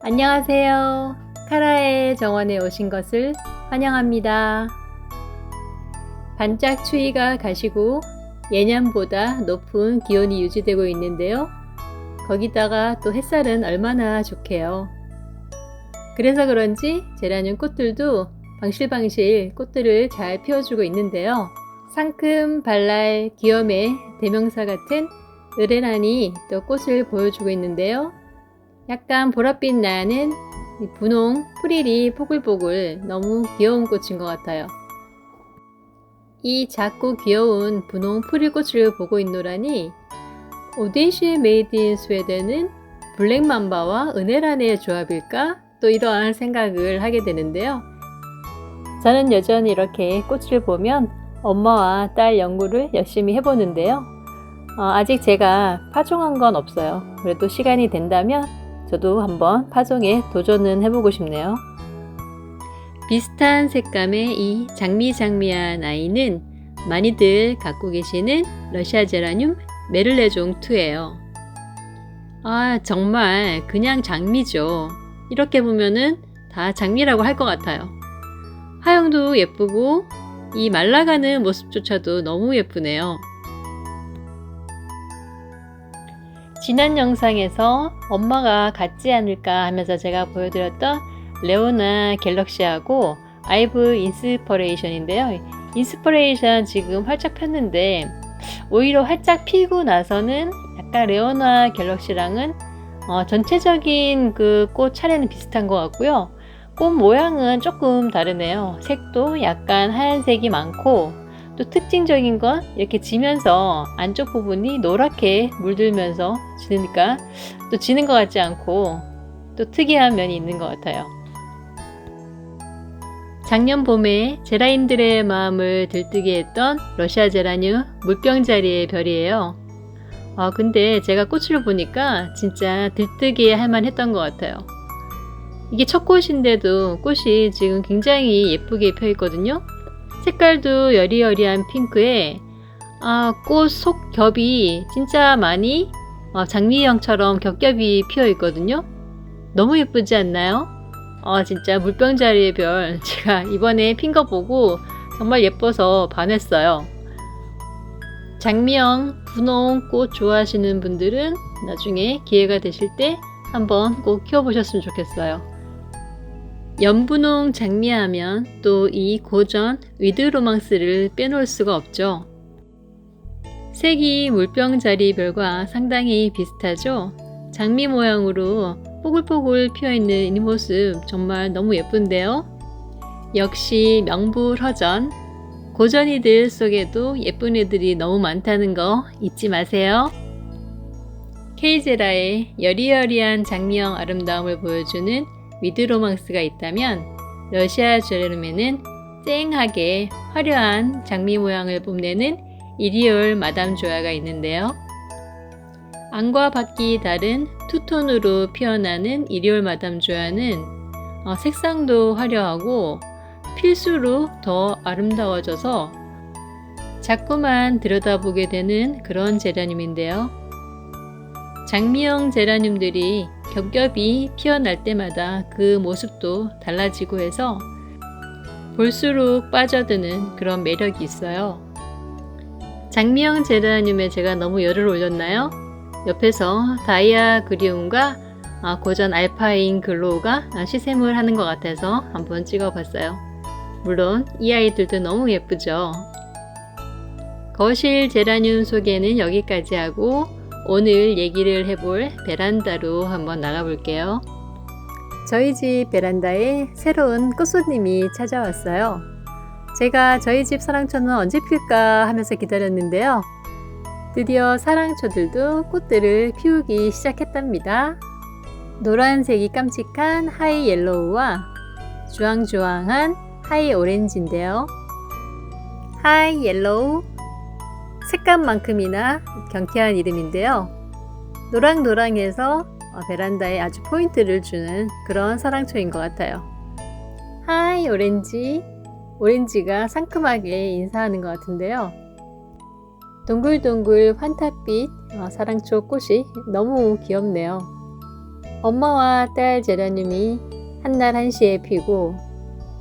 안녕하세요. 카라의 정원에 오신 것을 환영합니다. 반짝 추위가 가시고 예년보다 높은 기온이 유지되고 있는데요. 거기다가 또 햇살은 얼마나 좋게요. 그래서 그런지 제라늄 꽃들도 방실방실 꽃들을 잘 피워주고 있는데요. 상큼 발랄 귀염의 대명사 같은 으레난이 또 꽃을 보여주고 있는데요. 약간 보랏빛 나는 분홍 프릴이 포글포글 너무 귀여운 꽃인 것 같아요. 이 작고 귀여운 분홍 프릴 꽃을 보고 있노라니 오데이시 메이드 인 스웨덴은 블랙맘바와 은혜란의 조합일까? 또 이러한 생각을 하게 되는데요. 저는 여전히 이렇게 꽃을 보면 엄마와 딸 연구를 열심히 해보는데요. 아직 제가 파종한 건 없어요. 그래도 시간이 된다면 저도 한번 파종에 도전은 해보고 싶네요. 비슷한 색감의 이 장미한 아이는 많이들 갖고 계시는 러시아 제라늄 메를레종 2예요. 정말 그냥 장미죠. 이렇게 보면은 다 장미라고 할 것 같아요. 하영도 예쁘고 이 말라가는 모습조차도 너무 예쁘네요. 지난 영상에서 엄마가 같지 않을까 하면서 제가 보여드렸던 레오나 갤럭시하고 아이브 인스퍼레이션인데요. 인스퍼레이션 지금 활짝 폈는데 오히려 활짝 피고 나서는 약간 레오나 갤럭시랑은 전체적인 그 꽃 차례는 비슷한 것 같고요. 꽃 모양은 조금 다르네요. 색도 약간 하얀색이 많고 또 특징적인 건 이렇게 지면서 안쪽 부분이 노랗게 물들면서 지니까 또 지는 것 같지 않고 또 특이한 면이 있는 것 같아요. 작년 봄에 제라님들의 마음을 들뜨게 했던 러시아 제라늄 물병자리의 별이에요. 근데 제가 꽃을 보니까 진짜 들뜨게 할만 했던 것 같아요. 이게 첫 꽃인데도 꽃이 지금 굉장히 예쁘게 펴 있거든요. 색깔도 여리여리한 핑크에 꽃 속 겹이 진짜 많이 장미형처럼 겹겹이 피어 있거든요. 너무 예쁘지 않나요? 진짜 물병자리의 별 제가 이번에 핀 거 보고 정말 예뻐서 반했어요. 장미형 분홍 꽃 좋아하시는 분들은 나중에 기회가 되실 때 한번 꼭 키워보셨으면 좋겠어요. 연분홍 장미하면 또 이 고전 위드로망스를 빼놓을 수가 없죠. 색이 물병자리별과 상당히 비슷하죠. 장미 모양으로 뽀글뽀글 피어있는 이 모습 정말 너무 예쁜데요. 역시 명불허전, 고전이들 속에도 예쁜 애들이 너무 많다는 거 잊지 마세요. 케이제라의 여리여리한 장미형 아름다움을 보여주는 위드로망스가 있다면 러시아 제라늄에는 쨍하게 화려한 장미 모양을 뽐내는 이리올 마담 조아가 있는데요. 안과 밖이 다른 투톤으로 피어나는 이리올 마담 조아는 색상도 화려하고 필수록 더 아름다워져서 자꾸만 들여다보게 되는 그런 제라늄인데요. 장미형 제라늄들이 겹겹이 피어날 때마다 그 모습도 달라지고 해서 볼수록 빠져드는 그런 매력이 있어요. 장미형 제라늄에 제가 너무 열을 올렸나요? 옆에서 다이아 그리움과 고전 알파인 글로우가 시샘을 하는 것 같아서 한번 찍어봤어요. 물론 이 아이들도 너무 예쁘죠. 거실 제라늄 소개는 여기까지 하고 오늘 얘기를 해볼 베란다로 한번 나가볼게요. 저희 집 베란다에 새로운 꽃손님이 찾아왔어요. 제가 저희 집 사랑초는 언제 필까 하면서 기다렸는데요. 드디어 사랑초들도 꽃들을 피우기 시작했답니다. 노란색이 깜찍한 하이 옐로우와 주황주황한 하이 오렌지인데요. 하이 옐로우, 색감만큼이나 경쾌한 이름인데요. 노랑노랑해서 베란다에 아주 포인트를 주는 그런 사랑초인 것 같아요. 하이 오렌지, 오렌지가 상큼하게 인사하는 것 같은데요. 동글동글 환타빛 사랑초 꽃이 너무 귀엽네요. 엄마와 딸 제라늄이 한날 한시에 피고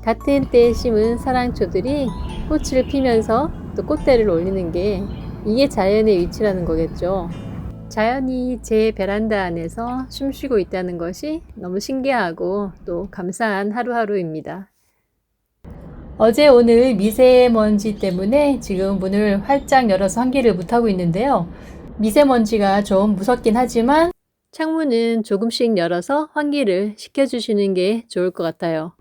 같은 때에 심은 사랑초들이 꽃을 피면서 또 꽃대를 올리는 게 이게 자연의 위치라는 거겠죠. 자연이 제 베란다 안에서 숨쉬고 있다는 것이 너무 신기하고 또 감사한 하루하루입니다. 어제 오늘 미세먼지 때문에 지금 문을 활짝 열어서 환기를 못하고 있는데요. 미세먼지가 좀 무섭긴 하지만 창문은 조금씩 열어서 환기를 시켜주시는 게 좋을 것 같아요.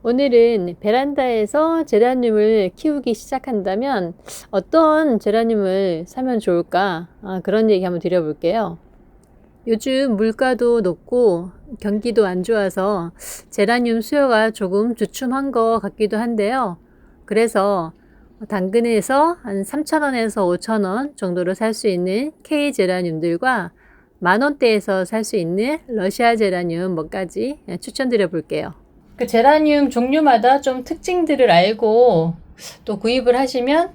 오늘은 베란다에서 제라늄을 키우기 시작한다면 어떤 제라늄을 사면 좋을까? 그런 얘기 한번 드려볼게요. 요즘 물가도 높고 경기도 안 좋아서 제라늄 수요가 조금 주춤한 것 같기도 한데요. 그래서 당근에서 한 3,000원에서 5,000원 정도로 살 수 있는 K 제라늄들과 만원대에서 살 수 있는 러시아 제라늄 몇 가지 추천드려 볼게요. 그 제라늄 종류마다 좀 특징들을 알고 또 구입을 하시면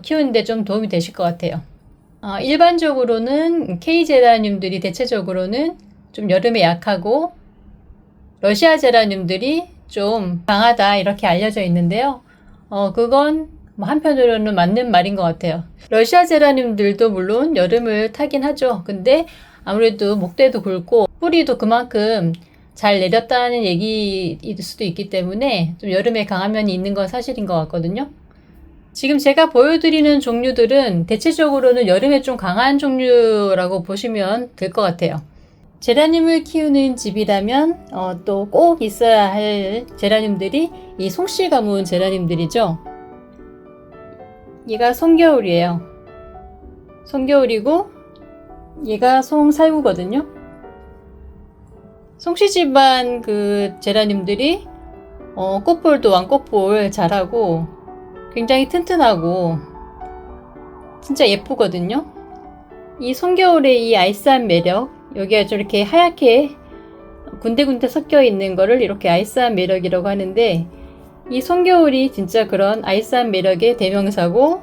키우는데 좀 도움이 되실 것 같아요. 일반적으로는 K 제라늄들이 대체적으로는 좀 여름에 약하고 러시아 제라늄들이 좀 강하다 이렇게 알려져 있는데요. 그건 한편으로는 맞는 말인 것 같아요. 러시아 제라늄들도 물론 여름을 타긴 하죠. 근데 아무래도 목대도 굵고 뿌리도 그만큼 잘 내렸다는 얘기일 수도 있기 때문에 좀 여름에 강한 면이 있는 건 사실인 것 같거든요. 지금 제가 보여드리는 종류들은 대체적으로는 여름에 좀 강한 종류라고 보시면 될 것 같아요. 제라늄을 키우는 집이라면 또 꼭 있어야 할 제라늄들이 이 송씨 가문 제라늄들이죠. 얘가 송겨울이에요. 송겨울이고 얘가 송살구거든요. 송씨 집안 그 제라늄들이 꽃볼도 왕꽃볼 잘하고 굉장히 튼튼하고 진짜 예쁘거든요. 이 송겨울의 이 아이스한 매력, 여기가 저렇게 하얗게 군데군데 섞여 있는 거를 이렇게 아이스한 매력이라고 하는데 이 송겨울이 진짜 그런 아이스한 매력의 대명사고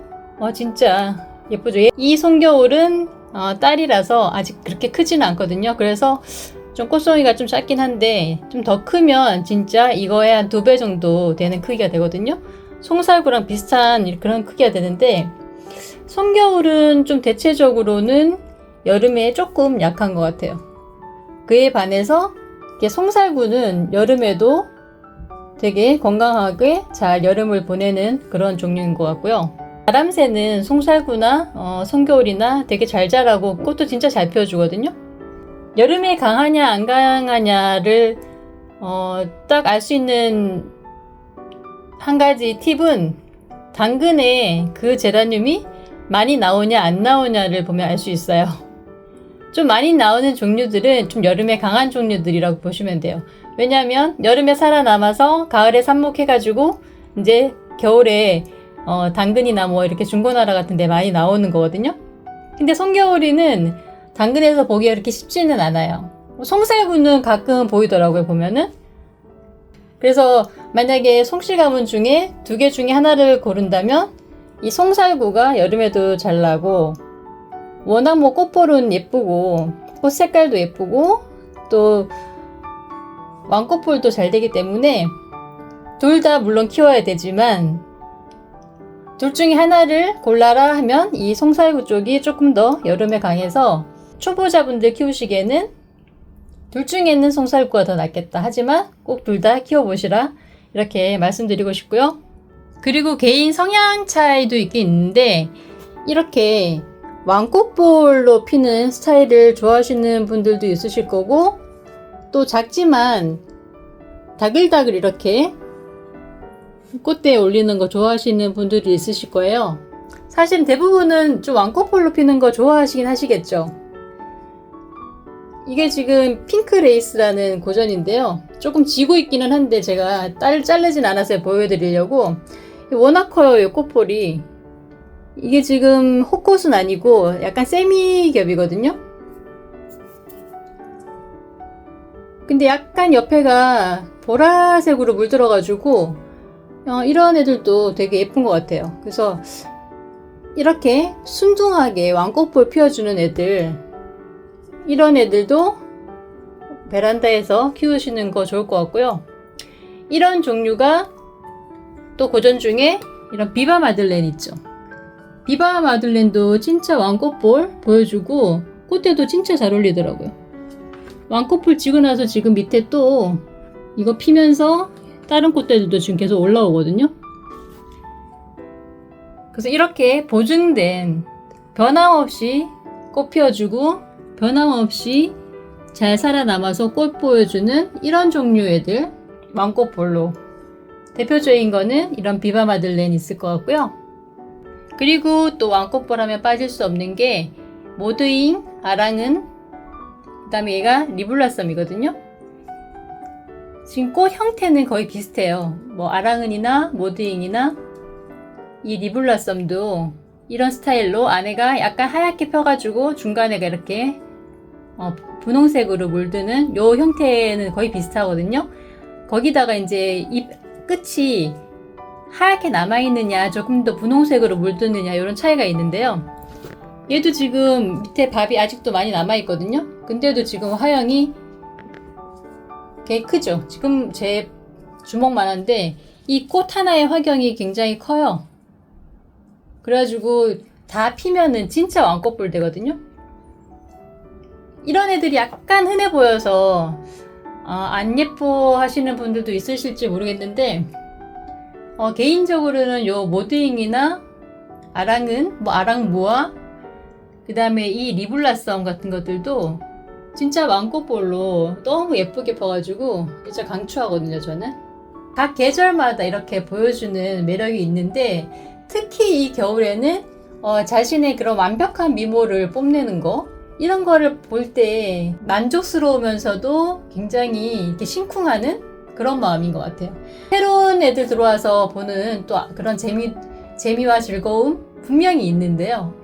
진짜 예쁘죠. 이 송겨울은 딸이라서 아직 그렇게 크지는 않거든요. 그래서 좀 꽃송이가 좀 작긴 한데 좀 더 크면 진짜 이거의 한 2배 정도 되는 크기가 되거든요. 송살구랑 비슷한 그런 크기가 되는데 송겨울은 좀 대체적으로는 여름에 조금 약한 것 같아요. 그에 반해서 송살구는 여름에도 되게 건강하게 잘 여름을 보내는 그런 종류인 것 같고요. 바람새는 송살구나 송겨울이나 되게 잘 자라고 꽃도 진짜 잘 피워주거든요. 여름에 강하냐 안 강하냐를 딱 알 수 있는 한 가지 팁은 당근에 그 제라늄이 많이 나오냐 안 나오냐를 보면 알 수 있어요. 좀 많이 나오는 종류들은 좀 여름에 강한 종류들이라고 보시면 돼요. 왜냐하면 여름에 살아남아서 가을에 삽목해가지고 이제 겨울에 당근이나 뭐 이렇게 중고나라 같은 데 많이 나오는 거거든요. 근데 송겨울이는 당근에서 보기가 그렇게 쉽지는 않아요. 송살구는 가끔 보이더라고요, 보면은. 그래서 만약에 송씨 가문 중에 2개 중에 하나를 고른다면 이 송살구가 여름에도 잘 나고 워낙 뭐 꽃볼은 예쁘고 꽃 색깔도 예쁘고 또 왕꽃볼도 잘 되기 때문에 둘 다 물론 키워야 되지만 둘 중에 하나를 골라라 하면 이 송살구 쪽이 조금 더 여름에 강해서 초보자분들 키우시기에는 둘 중에는 송살구가 더 낫겠다. 하지만 꼭 둘 다 키워보시라 이렇게 말씀드리고 싶고요. 그리고 개인 성향 차이도 있긴 있는데 이렇게 왕꽃볼로 피는 스타일을 좋아하시는 분들도 있으실 거고 또 작지만 다글다글 이렇게 꽃대에 올리는 거 좋아하시는 분들이 있으실 거예요. 사실 대부분은 좀 왕꽃볼로 피는 거 좋아하시긴 하시겠죠. 이게 지금 핑크레이스라는 고전인데요. 조금 지고 있기는 한데 제가 자르진 않았어요. 보여드리려고. 워낙 커요, 이 꽃볼이. 이게 지금 호꽃은 아니고 약간 세미겹이거든요. 근데 약간 옆에가 보라색으로 물들어가지고 이런 애들도 되게 예쁜 것 같아요. 그래서 이렇게 순둥하게 왕꽃볼 피워주는 애들, 이런 애들도 베란다에서 키우시는 거 좋을 것 같고요. 이런 종류가 또 고전 중에 이런 비바 마들렌 있죠. 비바 마들렌도 진짜 왕꽃볼 보여주고 꽃대도 진짜 잘 어울리더라고요. 왕꽃볼 지고 나서 지금 밑에 또 이거 피면서 다른 꽃대들도 지금 계속 올라오거든요. 그래서 이렇게 보증된 변함없이 꽃 피워주고 변함없이 잘 살아남아서 꽃 보여주는 이런 종류 애들 왕꽃볼로 대표적인 거는 이런 비바 마들렌 있을 것 같고요. 그리고 또 왕꽃볼 하면 빠질 수 없는 게 모드잉, 아랑은, 그 다음에 얘가 리블라썸이거든요. 지금 꽃 형태는 거의 비슷해요. 뭐 아랑은이나 모드잉이나 이 리블라썸도 이런 스타일로 안에가 약간 하얗게 펴가지고 중간에가 이렇게 분홍색으로 물드는 요 형태는 거의 비슷하거든요. 거기다가 이제 잎 끝이 하얗게 남아있느냐 조금 더 분홍색으로 물드느냐 이런 차이가 있는데요. 얘도 지금 밑에 밥이 아직도 많이 남아있거든요. 근데도 지금 화형이 꽤 크죠. 지금 제 주먹만한데 이 꽃 하나의 화경이 굉장히 커요. 그래가지고 다 피면은 진짜 왕꽃볼 되거든요. 이런 애들이 약간 흔해 보여서 안 예뻐 하시는 분들도 있으실지 모르겠는데 개인적으로는 요 모드잉이나 아랑은, 뭐 아랑무아, 그 다음에 이 리블라썸 같은 것들도 진짜 왕꽃볼로 너무 예쁘게 펴가지고 진짜 강추하거든요. 저는 각 계절마다 이렇게 보여주는 매력이 있는데 특히 이 겨울에는 자신의 그런 완벽한 미모를 뽐내는 거 이런 거를 볼 때 만족스러우면서도 굉장히 이렇게 심쿵하는 그런 마음인 것 같아요. 새로운 애들 들어와서 보는 또 그런 재미와 즐거움 분명히 있는데요.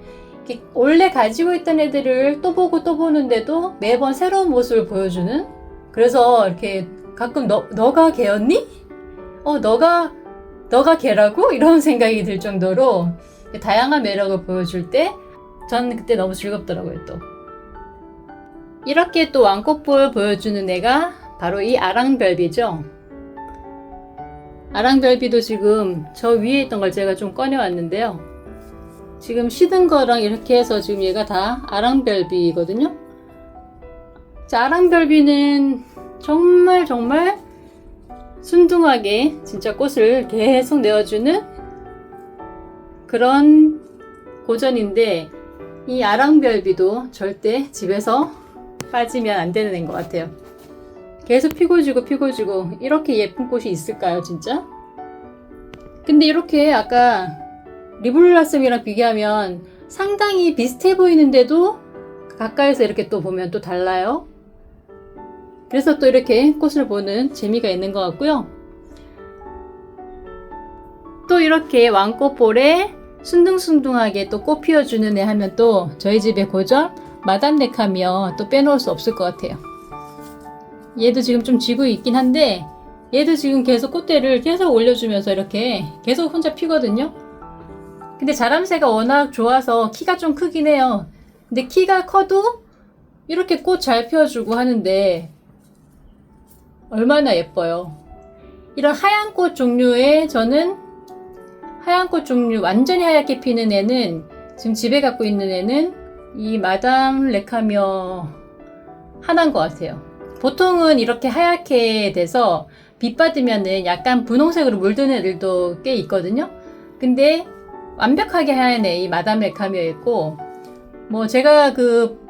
원래 가지고 있던 애들을 또 보고 또 보는데도 매번 새로운 모습을 보여주는, 그래서 이렇게 가끔 너가 걔였니? 너가 걔라고? 이런 생각이 들 정도로 다양한 매력을 보여줄 때 저는 그때 너무 즐겁더라고요. 또 이렇게 또 왕꽃볼 보여주는 애가 바로 이 아랑별비죠. 아랑별비도 지금 저 위에 있던 걸 제가 좀 꺼내왔는데요. 지금 시든 거랑 이렇게 해서 지금 얘가 다 아랑별비거든요. 자, 아랑별비는 정말 순둥하게 진짜 꽃을 계속 내어주는 그런 고전인데 이 아랑별비도 절대 집에서 빠지면 안 되는 애인 것 같아요. 계속 피고 지고 이렇게 예쁜 꽃이 있을까요, 진짜? 근데 이렇게 아까 리블라썸이랑 비교하면 상당히 비슷해 보이는데도 가까이서 이렇게 또 보면 또 달라요. 그래서 또 이렇게 꽃을 보는 재미가 있는 것 같고요. 또 이렇게 왕꽃볼에 순둥순둥하게 또 꽃 피워주는 애 하면 또 저희 집의 고전 마담 렉하며 또 빼놓을 수 없을 것 같아요. 얘도 지금 좀 지고 있긴 한데 얘도 지금 계속 꽃대를 계속 올려주면서 이렇게 계속 혼자 피거든요. 근데 자람새가 워낙 좋아서 키가 좀 크긴 해요. 근데 키가 커도 이렇게 꽃 잘 피워주고 하는데 얼마나 예뻐요. 이런 하얀 꽃 종류의 저는 하얀 꽃 종류 완전히 하얗게 피는 애는 지금 집에 갖고 있는 애는 이 마담 렉하며 하나인 것 같아요. 보통은 이렇게 하얗게 돼서 빛 받으면은 약간 분홍색으로 물드는 애들도 꽤 있거든요. 근데 완벽하게 하얀 애 이 마담 렉하며 있고, 뭐 제가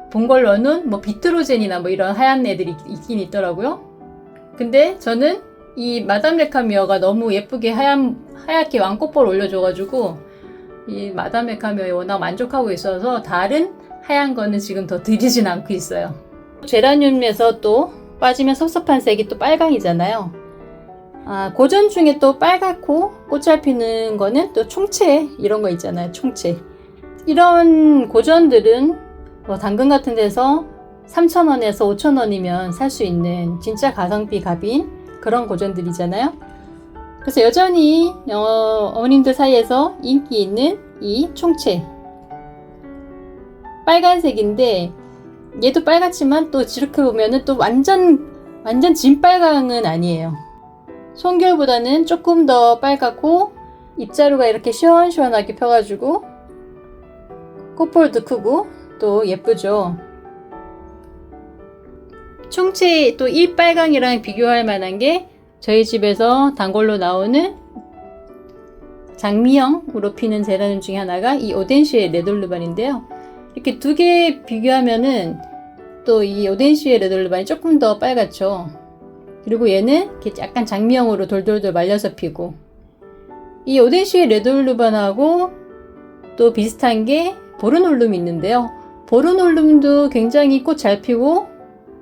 본 걸로는 뭐 비트로젠이나 뭐 이런 하얀 애들이 있긴 있더라고요. 근데 저는 이 마담 렉하며가 너무 예쁘게 하얗게 왕꽃볼 올려줘가지고 이 마담 렉하며에 워낙 만족하고 있어서 다른 하얀 거는 지금 더 들이진 않고 있어요. 제라늄에서 또 빠지면 섭섭한 색이 또 빨강이잖아요. 고전 중에 또 빨갛고 꽃 잘 피는 거는 또 총채 이런 거 있잖아요. 총채. 이런 고전들은 뭐 당근 같은 데서 3,000원에서 5,000원이면 살 수 있는 진짜 가성비 갑인 그런 고전들이잖아요. 그래서 여전히 어머님들 사이에서 인기 있는 이 총채. 빨간색인데 얘도 빨갛지만 또 이렇게 보면은 또 완전 진빨강은 아니에요. 송결보다는 조금 더 빨갛고 잎자루가 이렇게 시원시원하게 펴가지고 꽃볼도 크고 또 예쁘죠. 총체 또 이 빨강이랑 비교할 만한 게 저희 집에서 단골로 나오는 장미형으로 피는 제라늄 중에 하나가 이 오덴시의 레돌루반인데요. 이렇게 두 개 비교하면은 또 이 오덴시의 레돌루반이 조금 더 빨갛죠. 그리고 얘는 이렇게 약간 장미형으로 돌돌돌 말려서 피고, 이 오덴시의 레돌루반하고 또 비슷한 게 보르놀룸이 있는데요. 보르놀룸도 굉장히 꽃 잘 피고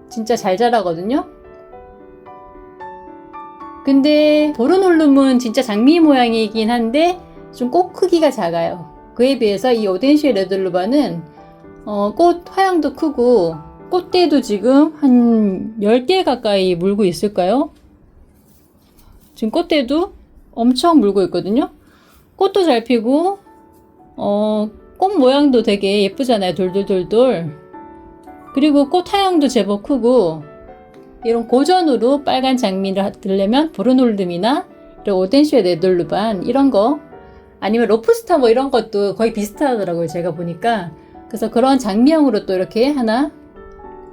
진짜 잘 자라거든요. 근데 보르놀룸은 진짜 장미 모양이긴 한데 좀 꽃 크기가 작아요. 그에 비해서 이 오덴시의 레돌루반은 꽃 화양도 크고 꽃대도 지금 한 10개 가까이 물고 있을까요? 지금 꽃대도 엄청 물고 있거든요. 꽃도 잘 피고 꽃 모양도 되게 예쁘잖아요. 돌돌돌돌. 그리고 꽃 하양도 제법 크고, 이런 고전으로 빨간 장미를 들려면 보르놀름이나 이런 오덴시의 레돌루반 이런 거, 아니면 로프스타 뭐 이런 것도 거의 비슷하더라고요. 제가 보니까. 그래서 그런 장미형으로 또 이렇게 하나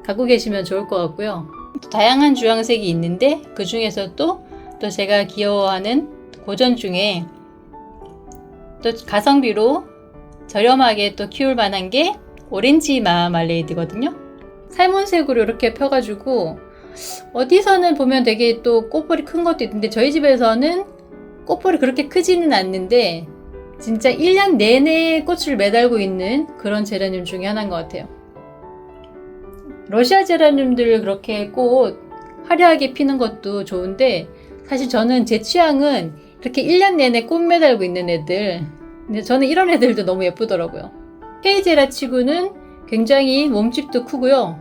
갖고 계시면 좋을 것 같고요. 다양한 주황색이 있는데 그 중에서 또 제가 귀여워하는 고전 중에 또 가성비로 저렴하게 또 키울 만한 게 오렌지 마말레이드거든요. 살몬색으로 이렇게 펴가지고 어디서는 보면 되게 또 꽃볼이 큰 것도 있는데 저희 집에서는 꽃볼이 그렇게 크지는 않는데 진짜 1년 내내 꽃을 매달고 있는 그런 제라늄 중에 하나인 것 같아요. 러시아 제라늄들 그렇게 꽃 화려하게 피는 것도 좋은데 사실 저는 제 취향은 이렇게 1년 내내 꽃 매달고 있는 애들, 근데 저는 이런 애들도 너무 예쁘더라고요. 헤이제라 치고는 굉장히 몸집도 크고요.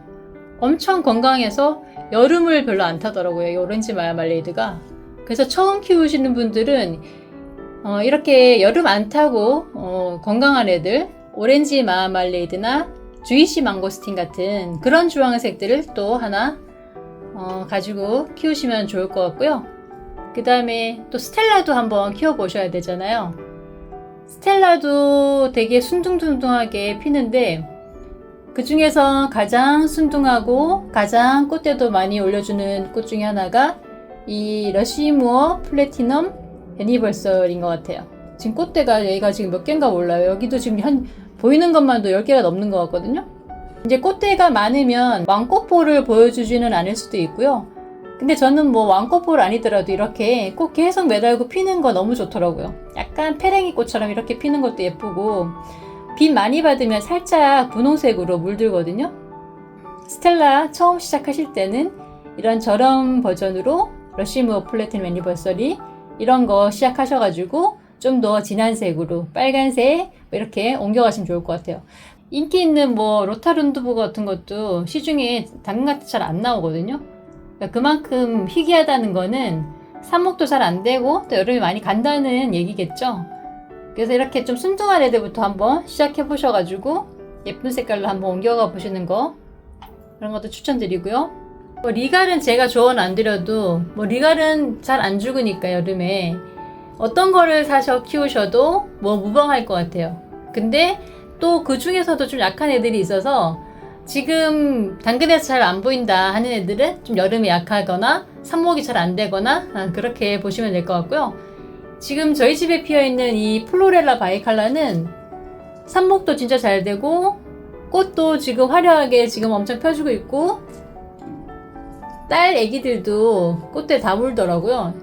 엄청 건강해서 여름을 별로 안 타더라고요. 이 오렌지 마말레이드가. 그래서 처음 키우시는 분들은 이렇게 여름 안 타고 건강한 애들, 오렌지 마말레이드나 주이시 망고스틴 같은 그런 주황색들을 또 하나 가지고 키우시면 좋을 것 같고요. 그 다음에 또 스텔라도 한번 키워보셔야 되잖아요. 스텔라도 되게 순둥순둥하게 피는데 그 중에서 가장 순둥하고 가장 꽃대도 많이 올려주는 꽃 중에 하나가 이 러시무어 플래티넘 애니버설인 것 같아요. 지금 꽃대가 얘가 지금 몇 개인가 몰라요. 여기도 지금 보이는 것만도 10개가 넘는 것 같거든요. 이제 꽃대가 많으면 왕꽃볼을 보여주지는 않을 수도 있고요. 근데 저는 뭐 왕꽃볼 아니더라도 이렇게 꽃 계속 매달고 피는 거 너무 좋더라고요. 약간 페랭이 꽃처럼 이렇게 피는 것도 예쁘고, 빛 많이 받으면 살짝 분홍색으로 물들거든요. 스텔라 처음 시작하실 때는 이런 저렴 버전으로 러시무어 플래티넘 애니버서리 이런 거 시작하셔가지고 좀 더 진한 색으로 빨간색 이렇게 옮겨가시면 좋을 것 같아요. 인기 있는 뭐 로타룬드보 같은 것도 시중에 당근같이 잘 안 나오거든요. 그러니까 그만큼 희귀하다는 거는 삽목도 잘 안 되고 또 여름이 많이 간다는 얘기겠죠. 그래서 이렇게 좀 순둥한 애들부터 한번 시작해 보셔가지고 예쁜 색깔로 한번 옮겨가 보시는 거, 그런 것도 추천드리고요. 뭐 리갈은 제가 조언 안 드려도 뭐 리갈은 잘 안 죽으니까 여름에 어떤 거를 사서 키우셔도 뭐 무방할 것 같아요. 근데 또 그 중에서도 좀 약한 애들이 있어서 지금 당근에서 잘 안 보인다 하는 애들은 좀 여름에 약하거나 삽목이 잘 안 되거나 그렇게 보시면 될 것 같고요. 지금 저희 집에 피어있는 이 플로렐라 바이칼라는 삽목도 진짜 잘 되고 꽃도 지금 화려하게 지금 엄청 펴주고 있고, 딸 애기들도 꽃대 다 물더라고요.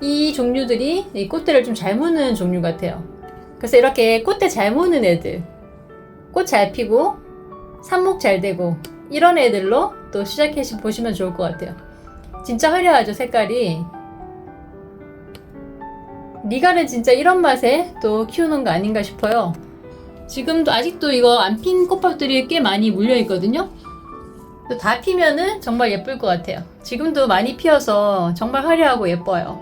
이 종류들이 이 꽃대를 좀 잘 무는 종류 같아요. 그래서 이렇게 꽃대 잘 무는 애들, 꽃 잘 피고 삽목 잘 되고 이런 애들로 또 시작해 보시면 좋을 것 같아요. 진짜 화려하죠, 색깔이. 리갈은 진짜 이런 맛에 또 키우는 거 아닌가 싶어요. 지금도 아직도 이거 안 핀 꽃밥들이 꽤 많이 물려 있거든요. 다 피면은 정말 예쁠 것 같아요. 지금도 많이 피어서 정말 화려하고 예뻐요.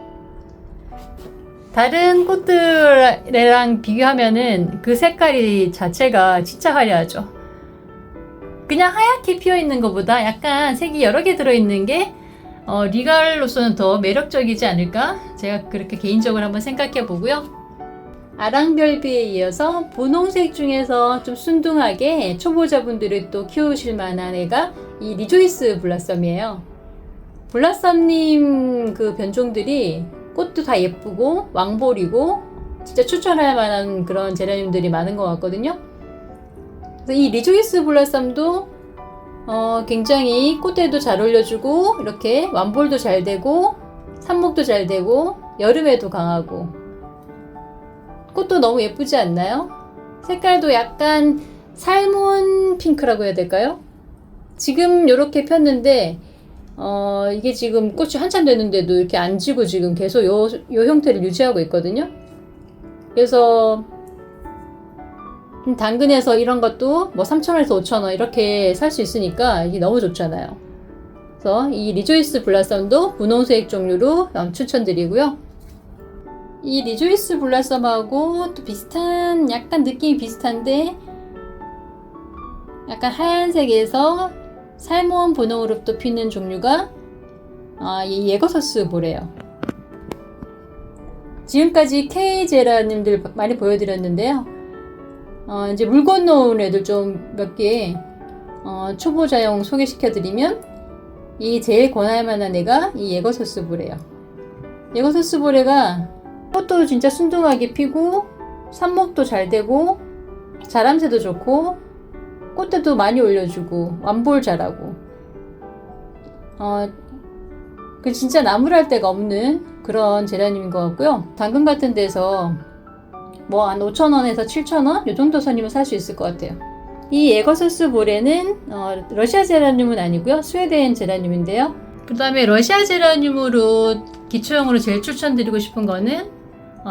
다른 꽃들이랑 비교하면은 그 색깔이 자체가 진짜 화려하죠. 그냥 하얗게 피어 있는 것보다 약간 색이 여러 개 들어있는 게 리갈로서는 더 매력적이지 않을까? 제가 그렇게 개인적으로 한번 생각해 보고요. 아랑별비에 이어서 분홍색 중에서 좀 순둥하게 초보자분들이 또 키우실 만한 애가 이 리조이스 블라썸이에요. 블라썸님 그 변종들이 꽃도 다 예쁘고 왕볼이고 진짜 추천할 만한 그런 제라늄들이 많은 것 같거든요. 그래서 이 리조이스 블라썸도 굉장히 꽃대도 잘 올려주고 이렇게 완볼도 잘 되고 삽목도 잘 되고 여름에도 강하고 꽃도 너무 예쁘지 않나요? 색깔도 약간 살몬 핑크라고 해야 될까요? 지금 이렇게 폈는데 이게 지금 꽃이 한참 됐는데도 이렇게 안 지고 지금 계속 요 형태를 유지하고 있거든요. 그래서 당근에서 이런 것도 뭐 3,000원에서 5,000원 이렇게 살 수 있으니까 이게 너무 좋잖아요. 그래서 이 리조이스 블라썸도 분홍색 종류로 추천드리고요. 이 리조이스 블라썸하고 또 비슷한 약간 느낌이 비슷한데 약간 하얀색에서 살몬 분홍으로 또 피는 종류가 이 예거서스 보래요. 지금까지 K 제라늄들 많이 보여드렸는데요. 이제 물 건너온 애들 좀 몇 개 초보자용 소개시켜드리면 이 제일 권할 만한 애가 이 예거서스 보래요. 예거서스 보래가 꽃도 진짜 순둥하게 피고 삽목도 잘 되고 자람새도 좋고 꽃대도 많이 올려주고 완볼 잘하고 그 진짜 나무랄 데가 없는 그런 제라늄인 것 같고요. 당근 같은 데서 뭐 한 5,000원에서 7,000원 이 정도 선이면 살 수 있을 것 같아요. 이 예거서스 보레는 러시아 제라늄은 아니고요. 스웨덴 제라늄인데요. 그 다음에 러시아 제라늄으로 기초용으로 제일 추천드리고 싶은 거는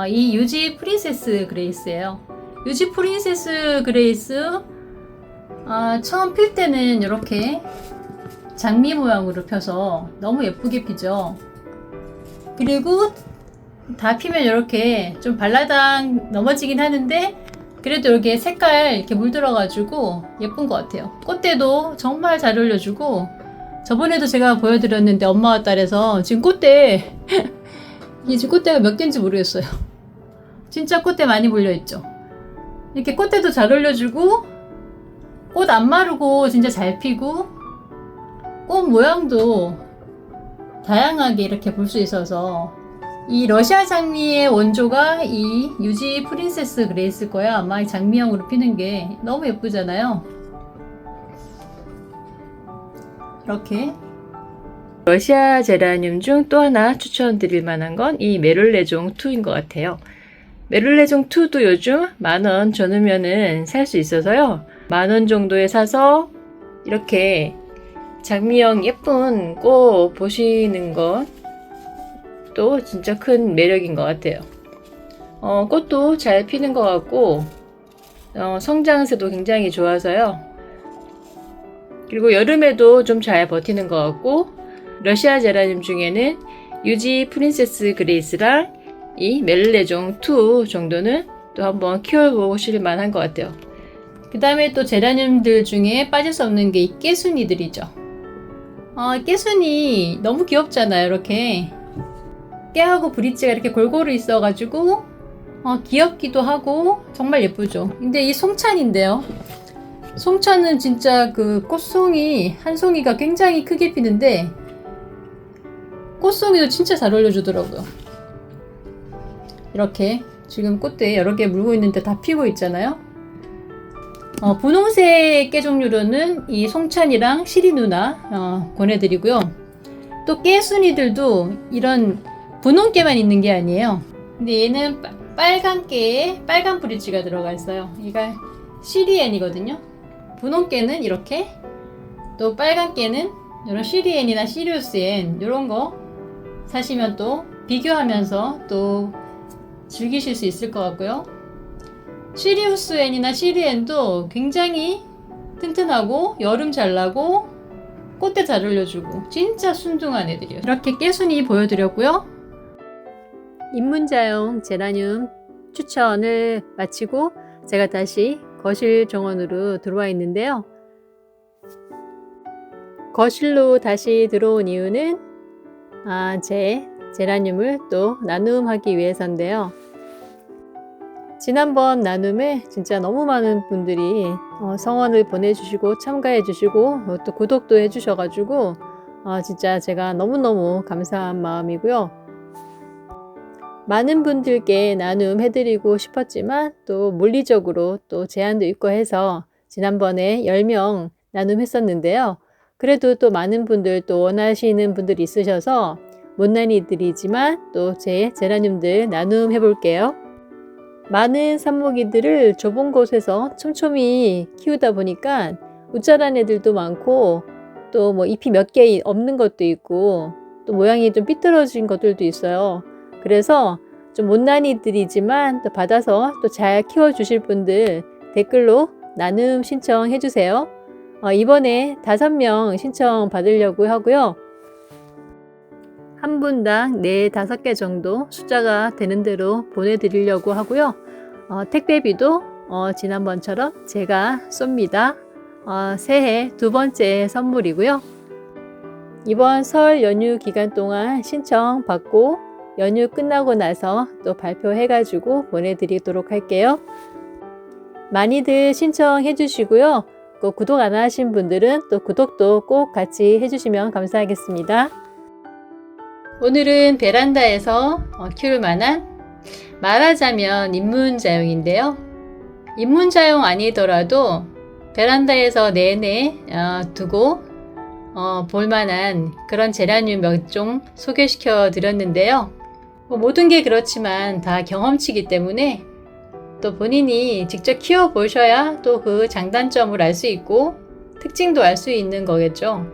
이 유지 프린세스 그레이스예요. 유지 프린세스 그레이스 처음 필 때는 이렇게 장미 모양으로 펴서 너무 예쁘게 피죠. 그리고 다 피면 이렇게 좀 발라당 넘어지긴 하는데 그래도 이렇게 색깔 이렇게 물들어가지고 예쁜 것 같아요. 꽃대도 정말 잘 올려주고 저번에도 제가 보여드렸는데 엄마와 딸에서 지금 꽃대 이게 지금 꽃대가 몇 개인지 모르겠어요. 진짜 꽃대 많이 몰려있죠. 이렇게 꽃대도 잘 올려주고 꽃 안 마르고 진짜 잘 피고 꽃 모양도 다양하게 이렇게 볼 수 있어서 이 러시아 장미의 원조가 이 유지 프린세스 그레이스일 거야. 아마 장미형으로 피는 게 너무 예쁘잖아요. 이렇게 러시아 제라늄 중 또 하나 추천드릴 만한 건 이 메룰레종 2인 것 같아요. 메룰레종 2도 요즘 10,000원 전후면은 살 수 있어서요. 10,000원 정도에 사서 이렇게 장미형 예쁜 꽃 보시는 것도 진짜 큰 매력인 것 같아요. 꽃도 잘 피는 것 같고 성장세도 굉장히 좋아서요. 그리고 여름에도 좀 잘 버티는 것 같고 러시아 제라늄 중에는 유지 프린세스 그레이스랑 이 멜레종 2 정도는 또 한번 키워보실 만한 것 같아요. 그 다음에 또 제라늄들 중에 빠질 수 없는 게 이 깨순이들이죠. 깨순이 너무 귀엽잖아요. 이렇게 깨하고 브릿지가 이렇게 골고루 있어가지고 귀엽기도 하고 정말 예쁘죠. 근데 이 송찬인데요. 송찬은 진짜 그 꽃송이 한 송이가 굉장히 크게 피는데 꽃송이도 진짜 잘 올려주더라고요. 이렇게 지금 꽃대 여러 개 물고 있는데 다 피고 있잖아요. 분홍색 깨 종류로는 이 송찬이랑 시리누나 권해드리고요. 또 깨순이들도 이런 분홍깨만 있는 게 아니에요. 근데 얘는 빨간 깨에 빨간 브릿지가 들어가 있어요. 얘가 시리엔이거든요. 분홍깨는 이렇게, 또 빨간 깨는 이런 시리엔이나 시리우스엔 이런 거 사시면 또 비교하면서 또 즐기실 수 있을 것 같고요. 시리우스엔이나 시리엔도 굉장히 튼튼하고 여름 잘 나고 꽃대 잘 올려주고 진짜 순둥한 애들이에요. 이렇게 깨순이 보여드렸고요. 입문자용 제라늄 추천을 마치고 제가 다시 거실 정원으로 들어와 있는데요. 거실로 다시 들어온 이유는 제 제라늄을 또 나눔하기 위해서인데요. 지난번 나눔에 진짜 너무 많은 분들이 성원을 보내주시고 참가해주시고 또 구독도 해주셔가지고 진짜 제가 너무너무 감사한 마음이고요. 많은 분들께 나눔해드리고 싶었지만 또 물리적으로 또 제한도 있고 해서 지난번에 10명 나눔했었는데요. 그래도 또 많은 분들 또 원하시는 분들이 있으셔서 못난이 드리지만 또 제 제라늄들 나눔해 볼게요. 많은 산모기들을 좁은 곳에서 촘촘히 키우다 보니까 웃자란 애들도 많고 또 뭐 잎이 몇 개 없는 것도 있고 또 모양이 좀 삐뚤어진 것들도 있어요. 그래서 좀 못난이 드리지만 또 받아서 또 잘 키워주실 분들 댓글로 나눔 신청해 주세요. 이번에 5명 신청 받으려고 하고요. 한 분당 4, 5개 정도 숫자가 되는 대로 보내드리려고 하고요. 택배비도 지난번처럼 제가 쏩니다. 새해 2번째 선물이고요. 이번 설 연휴 기간 동안 신청 받고 연휴 끝나고 나서 또 발표해가지고 보내드리도록 할게요. 많이들 신청해 주시고요. 구독 안 하신 분들은 또 구독도 꼭 같이 해주시면 감사하겠습니다. 오늘은 베란다에서 키울 만한 말하자면 입문자용인데요. 입문자용 아니더라도 베란다에서 내내 두고 볼만한 그런 제라늄 몇 종 소개시켜 드렸는데요. 모든 게 그렇지만 다 경험치이기 때문에 또 본인이 직접 키워 보셔야 또 그 장단점을 알 수 있고 특징도 알 수 있는 거겠죠.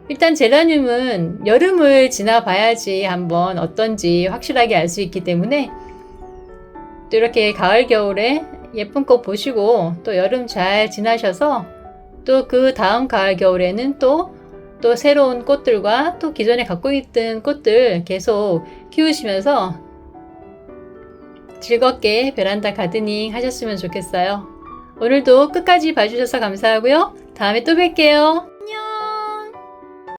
일단 제라늄은 여름을 지나봐야지 한번 어떤지 확실하게 알 수 있기 때문에 또 이렇게 가을 겨울에 예쁜 꽃 보시고 또 여름 잘 지나셔서 또 그 다음 가을 겨울에는 또 새로운 꽃들과 또 기존에 갖고 있던 꽃들 계속 키우시면서 즐겁게 베란다 가드닝 하셨으면 좋겠어요. 오늘도 끝까지 봐주셔서 감사하고요. 다음에 또 뵐게요.